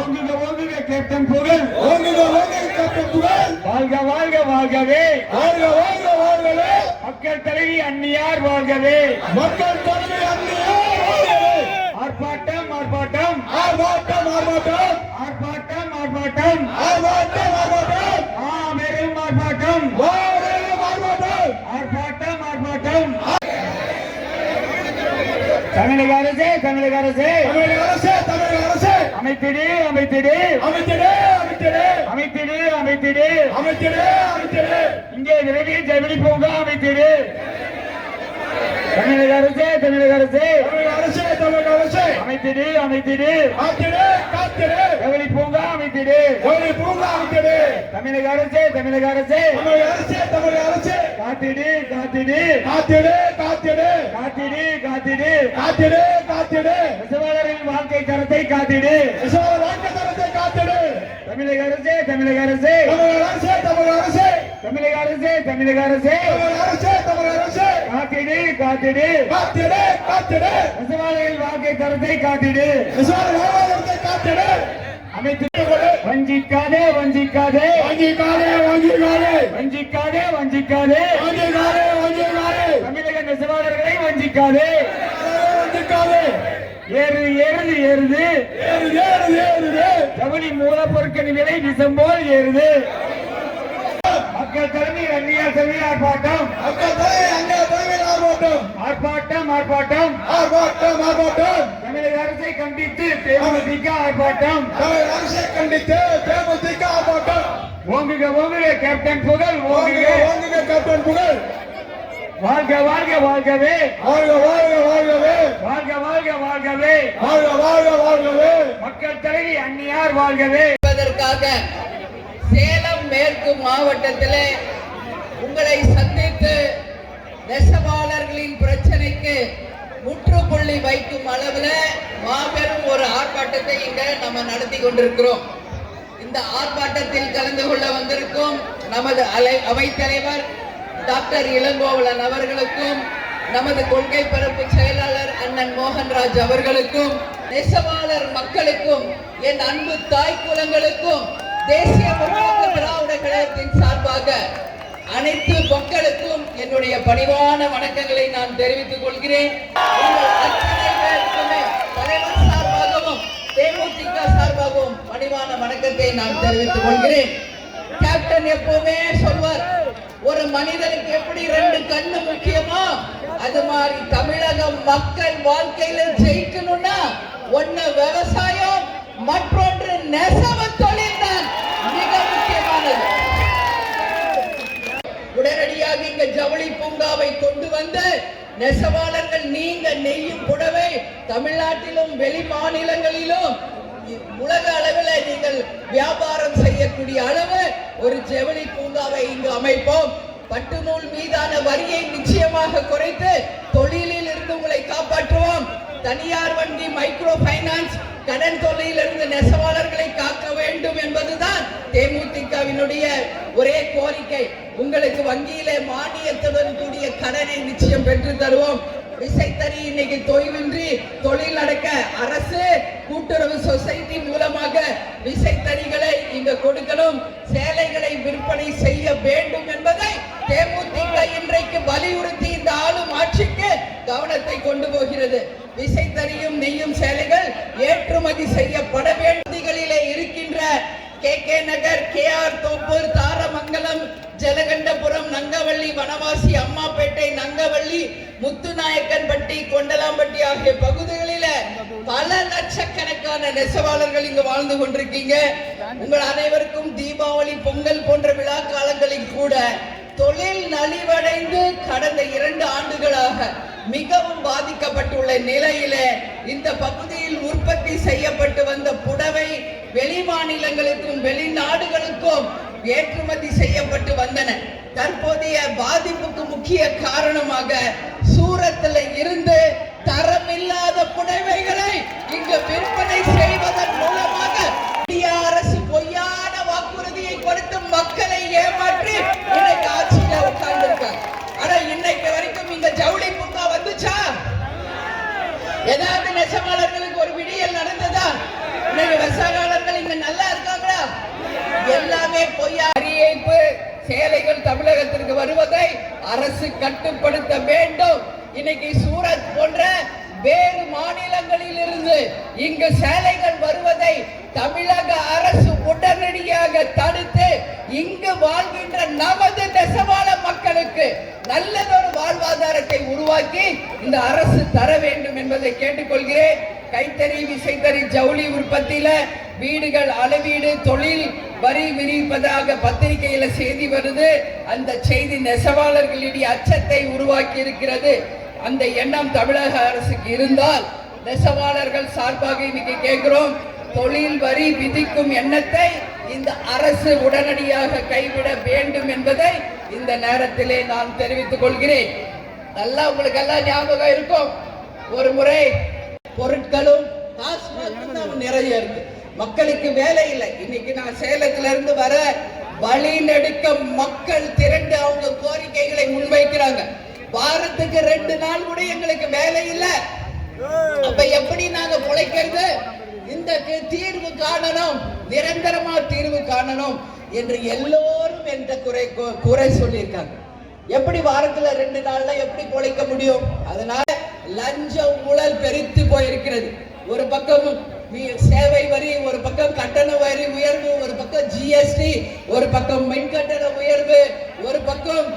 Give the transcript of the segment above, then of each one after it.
ஓங்குக ஓங்குக கேப்டன் புகழ், ஓங்குக ஓங்குக கேப்டன் புகழ், வாழ்க வாழ்க வாழ்கவே, வாழ்க வாழ்க வாழ்கவே, மக்கள் தலைவி அன்னியார் வாழ்கவே, மக்கள் தலைவி அன்னியார் வாழ்கவே. ஆர்ப்பாட்டம் ஆர்ப்பாட்டம் ஆர்ப்பாட்டம் ஆர்ப்பாட்டம் ஆர்ப்பாட்டம் ஆர்ப்பாட்டம் ஆர்ப்பாட்டம் ஆர்ப்பாட்டம் மாபெரும் ஆர்ப்பாட்டம் மாபெரும் ஆர்ப்பாட்டம் ஆர்ப்பாட்டம் ஆர்ப்பாட்டம். தமிழக அரசே தமிழக அரசே தமிழக அரசே தமிழக அரசே அமைத்திடு அமைத்திடு அமைத்திடு அமைத்திடு அமைத்திடு அமைத்திடு அமைத்திடு அமைத்திடு இங்கே விரைவில் ஜவுளி பூங்கா அமைத்திடு. தமிழக அரசே தமிழக அரசே தமிழக அரசே தமிழக அரசே அமைத்திடு அமைத்திடு காத்திடு காத்திடு ஜவுளி பூங்கா அமைத்திடு. ஜவுளி பூங்கா அமைத்திடு. தமிழக அரசே தமிழக அரசே தமிழக அரசே தமிழக அரசே காத்திடு காத்திடு காத்திடு காத்திடு காத்திடு காத்திடு காத்திடு காத்திடு நெசவாளரின் வாழ்க்கை தரத்தை காத்திடு. நெசவாளர் வாழ்க்கை தரத்தை காத்திடு. தமிழக அரசே தமிழக அரசே தமிழக அரசே தமிழக அரசே தமிழக அரசே தமிழக அரசே தமிழக அரசே தமிழக அரசே காத்திடு காத்திடு காத்திடு காத்திடு நெசவாளரின் வாழ்க்கை தரத்தை காத்திடு. நெசவாளர் வாழ்வாதாரத்தை காத்திடு. அமைத்து வஞ்சிக்காதே வஞ்சிக்காதே வஞ்சிக்காதே வஞ்சிக்காதே வஞ்சிக்காதே வஞ்சிக்காதே வஞ்சிக்காதே வஞ்சிக்காதே தமிழக நெசவாளர்களை வஞ்சிக்காதே. வஞ்சிக்காதே ஏறுது ஏறுது ஏறுது ஏறுது ஏறுது ஏறுது ஜவுளி மூலப்பொருட்களின் விலை விஷம் போல் ஏறுது. மக்கள் தலைமை அந்நியார் செவி ஆர்ப்பாட்டம் மக்கள் தலைமை அங்கே தலைமையில் ஆர்ப்பாட்டம் ஆர்ப்பாட்டம் ஆர்ப்பாட்டம் ஆர்ப்பாட்டம் ஆர்ப்பாட்டம் தமிழக அரசை கண்டித்து தேமுதிக ஆர்ப்பாட்டம் தமிழக அரசை கண்டித்து தேமுதிக ஆர்ப்பாட்டம். ஓங்குக ஓங்குக கேப்டன் புகழ் ஓங்குக ஓங்குக கேப்டன் புகழ், வாழ்க வாழ்க வாழ்கவே, வாழ்க வாழ்க வாழ்கவே, வாழ்க வாழ்க வாழ்கவே, வாழ்க வாழ்க வாழ்கவே, மக்கள் தலைவி அந்நியார் வாழ்கவே. என்பதற்காக சேலம் மேற்கு மாவட்டத்திலே உங்களை சந்தித்து நெசவாளர்களின் பிரச்சனைக்கு முற்றுப்புள்ளி வைக்கும் அளவில் மாபெரும் ஒரு ஆர்ப்பாட்டத்தை இங்க நம்ம நடத்தி கொண்டிருக்கிறோம். இந்த ஆர்ப்பாட்டத்தில் கலந்து கொள்ள வந்திருக்கும் நமது அவைத்தலைவர் டாக்டர் இளங்கோவலன் அவர்களுக்கும், நமது கொள்கை பரப்பு செயலாளர் அண்ணன் மோகன்ராஜ் அவர்களுக்கும், நெசவாளர் மக்களுக்கும், என் அன்பு தாய் குலங்களுக்கும் தேசிய முற்போக்கு திராவிட கழகத்தின் சார்பாக அனைத்து மக்களுக்கும் என்னுடைய பணிவான வணக்கங்களை நான் தெரிவித்துக் கொள்கிறேன். தலைவர் சார்பாகவும் தேமுதிக சார்பாகவும் பணிவான வணக்கத்தை நான் தெரிவித்துக் கொள்கிறேன். கேப்டன் எப்பவுமே சொல்வார், ஒரு மனிதனுக்கு எப்படி 2 கண்ணு முக்கியமோ அது மாதிரி தமிழக மக்கள் வாழ்க்கையில ஜெயிக்கணும்னா ஒண்ணு விவசாயம், மற்றொன்று நெசவ தொழில் தான் மிக முக்கியமானது. உடனடியாக இங்க ஜவுளி பூங்காவை கொண்டு வந்து நெசவாளர்கள் நீங்க நெய்யும் புடவை தமிழ்நாட்டிலும் வெளி மாநிலங்களிலும் உலக அளவில் நீங்கள் வியாபாரம் செய்யக்கூடிய அளவு ஒரு ஜவுளி பூங்காவை இங்கு அமைப்போம். பட்டு நூல் மீதான வரியை நிச்சயமாக குறைத்து தொழிலில் இருந்து உங்களை காப்பாற்றுவோம். தனியார் வங்கி மைக்ரோ பைனான்ஸ் கடன் தொல்லையிலிருந்து நெசவாளர்களை காக்க வேண்டும் என்பதுதான் தேமுதிகவினுடைய ஒரே கோரிக்கை. உங்களுக்கு வங்கியிலே மானியத்துடன் கூடிய கடனை நிச்சயம் பெற்று தருவோம். விசைத்தறி இன்னைக்கு தொய்வின்றி தொழில் நடக்க அரசு கூட்டுறவு சொசைட்டி மூலமாக விசைத்தறிகளை இங்க கொடுக்கணும். சேலைகளை விற்பனை செய்ய வேண்டும் என்பதை தேமுதிக இன்றைக்கு வலியுறுத்தி இந்த ஆளும் ஆட்சிக்கு கவனத்தை கொண்டு போகிறது. விசைத்தறியும் நெய்யும் சேலைகள் ஏற்றுமதி செய்யப்பட வேண்டும். இருக்கின்ற KK நகர், KR தோப்பூர், தாரமங்கலம், ஜலகண்டபுரம், நங்கவள்ளி, வனவாசி, அம்மாப்பேட்டை, நங்கவள்ளி, முத்துநாயக்கன்பட்டி, கொண்டலாம்பட்டி ஆகிய பகுதிகளில பல லட்சக்கணக்கான நெசவாளர்கள் இங்கு வாழ்ந்து கொண்டிருக்கீங்க. உங்கள் அனைவருக்கும் தீபாவளி, பொங்கல் போன்ற விழா காலங்களில் கூட தொழில் நலிவடைந்து கடந்த 2 ஆண்டுகளாக மிகவும் பாதிக்கப்பட்டுள்ள நிலையிலே இந்த பகுதியில் உற்பத்தி செய்யப்பட்டு வந்த புடவை வெளி மாநிலங்களுக்கும் வெளிநாடுகளுக்கும் ஏற்றுமதி செய்யப்பட்டு வந்தன. தற்போதைய பாதிப்புக்கு முக்கிய காரணமாக சூரத்தில் இருந்து தரமில்லாத புடவைகளை இங்கு விற்பனை செய்வதன் மூலமாக அரசு பொய்யான வாக்குறுதியை கொடுத்து மக்களை ஏமாற்றி இன்னைக்கு ஆட்சியில உட்கார்ந்திருக்காங்க. ஆனா இன்னைக்கு வரைக்கும் இந்த ஜவுளி பூங்கா வந்துச்சா? ஏதாவது நெசவாளர்களுக்கு ஒரு விடியல் நடந்ததா? இன்னைக்கு நெசவாளர்கள் பொய்யா ஏய்ப்பு சேலைகள் தமிழகத்திற்கு வருவதை அரசு கட்டுப்படுத்த வேண்டும். இன்னைக்கு சூரத் போன்ற வேறு மாநிலங்களில் இருந்து இங்கு சேலைகள் வருவதை தமிழக அரசு உடனடியாக தடுத்து இங்கு வாழ்கின்ற நமது நெசவாள மக்களுக்கு நல்லதொரு வாழ்வாதாரத்தை உருவாக்கி இந்த அரசு தர வேண்டும் என்பதை கேட்டுக்கொள்கிறேன். கைத்தறி விசைத்தறி ஜவுளி உற்பத்தியில வீடுகள் அளவீடு தொழில் வரி விரிப்பதாக பத்திரிகையில செய்தி வருது. அந்த செய்தி நெசவாளர்களிடையே அச்சத்தை உருவாக்கி இருக்கிறது. அந்த எண்ணம் தமிழக அரசுக்கு இருந்தால் நெசவாளர்கள் சார்பாக இன்னைக்கு கேட்கிறோம், தொழில் வரி விதிக்கும் எண்ணத்தை இந்த அரசு உடனடியாக கைவிட வேண்டும் என்பதை இந்த நேரத்திலே நான் தெரிவித்துக் கொள்கிறேன். நல்லா உங்களுக்கு எல்லாம் ஞாபகம் இருக்கும், ஒரு முறை பொருட்களும் நிறைய இருக்கு, மக்களுக்கு வேலை இல்லை. இன்னைக்கு நான் சேலத்துல இருந்து வர வழி நெடுக்க மக்கள் திரண்டு அவங்க கோரிக்கைகளை முன்வைக்கிறாங்க. வாரத்துக்கு 2 நாள் கூட எங்களுக்கு வேலை இல்லை. அப்ப எப்படி நாங்க பிழைக்கிறது? இந்த தீர்வு காணணும், நிரந்தரமா தீர்வு காணணும் என்று எல்லோரும் என்ற குறை சொல்லியிருக்காங்க. எப்படி வாரத்துல 2 நாள்ல எப்படி பிழைக்க முடியும்? அதனால லஞ்ச ஊழல் பெருத்து போயிருக்கிறது. ஒரு பக்கம் சேவை வரி, ஒரு பக்கம் கட்டண வரி உயர்வு, ஒரு பக்கம் ஜிஎஸ்டி, ஒரு பக்கம் மின் கட்டண உயர்வு, ஒரு பக்கம்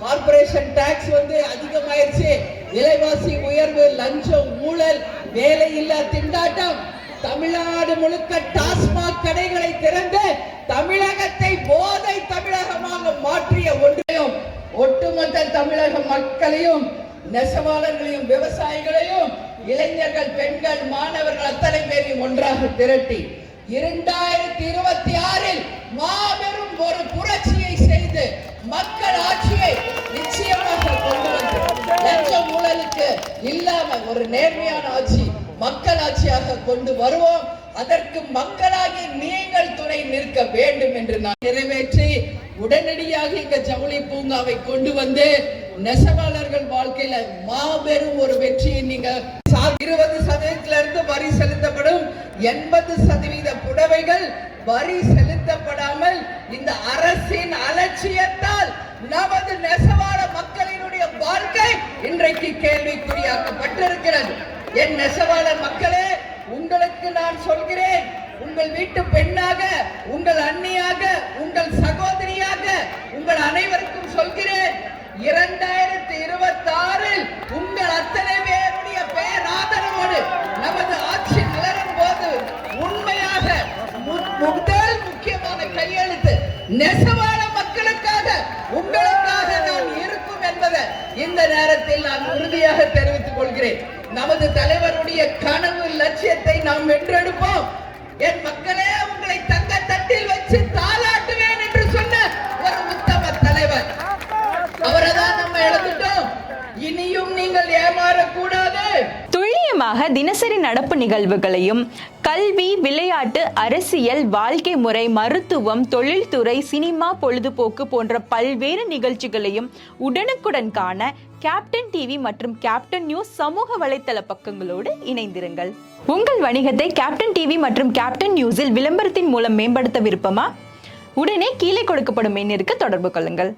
கார்பரேஷன் டாக்ஸ் அதிகமாயிருச்சு, விலைவாசி உயர்வு, லஞ்சம், ஊழல், வேலை இல்லா திண்டாட்டம். தமிழ்நாடு முழுக்க டாஸ்மாக் கடைகளை திறந்து தமிழகத்தை போதை தமிழகமாக மாற்றிய ஒன்றையும் ஒட்டுமொத்த தமிழக மக்களையும் நெசவாளர்களையும் விவசாயிகளையும் இளைஞர்கள் பெண்கள் மாணவர்கள் அத்தனை பேரையும் ஒன்றாக திரட்டி 2026 மாபெரும் ஒரு புரட்சியை செய்து மக்கள் ஆட்சியை நிச்சயமாக கொண்டு வந்து லஞ்ச ஊழலுக்கு இல்லாம ஒரு நேர்மையான ஆட்சி மக்கள் ஆட்சியாக கொண்டு வருவோம். அதற்கு மக்களாகி நீங்கள் துணை நிற்க வேண்டும் என்று நான் நிறைவேற்றி உடனடியாக இங்க ஜவுளி பூங்காவை கொண்டு வந்து நெசவாளர்கள் வாழ்க்கையில மாபெரும் ஒரு வெற்றியை நீங்க 20% இருந்து வரி செலுத்தப்படும் 80% புடவைகள் வரி செலுத்தப்படாமல் இந்த அரசின் அலட்சியத்தால் நமது நெசவாள மக்களினுடைய வாழ்க்கை இன்றைக்கு கேள்விக்குறியாக்கப்பட்டிருக்கிறது. என் நெசவாளர் மக்களே, உங்களுக்கு நான் சொல்கிறேன், உங்கள் வீட்டு பெண்ணாக, உங்கள் அண்ணியாக, உங்கள் சகோதரியாக, உங்கள் அனைவருக்கும் சொல்கிறேன், 2026 உங்கள் அத்தனை பேருடைய பேராதரவோடு நமது ஆட்சி மலரும் போது உண்மையாக முதல் முக்கியமான கையெழுத்து நெசவாள மக்களுக்காக, உங்களுக்காக நான் இருக்கும் என்பதை இந்த நேரத்தில் நான் உறுதியாக தெரிவித்துக் கொள்கிறேன். நமது தலைவருடைய கனவு லட்சியத்தை நாம் வென்றெடுப்போம். என் மக்களே, உங்களை தங்க தட்டில் வச்சு தாளாட்டுவேன் என்று சொன்ன ஒரு உத்தம தலைவர், அவரைதான் நம்ம இழந்துட்டோம். இனியும் நீங்கள் ஏமாறக்கூடாது. துல்லியமாக தினசரி நடப்பு நிகழ்வுகளையும் கல்வி, விளையாட்டு, அரசியல், வாழ்க்கை முறை, மருத்துவம், தொழில்துறை, சினிமா, பொழுதுபோக்கு போன்ற பல்வேறு நிகழ்ச்சிகளையும் உடனுக்குடன் காண கேப்டன் டிவி மற்றும் கேப்டன் நியூஸ் சமூக வலைத்தள பக்கங்களோடு இணைந்திருங்கள். உங்கள் வணிகத்தை கேப்டன் டிவி மற்றும் கேப்டன் நியூஸில் விளம்பரத்தின் மூலம் மேம்படுத்த விருப்பமா? உடனே கீழே கொடுக்கப்படும் எண்ணிற்கு தொடர்பு கொள்ளுங்கள்.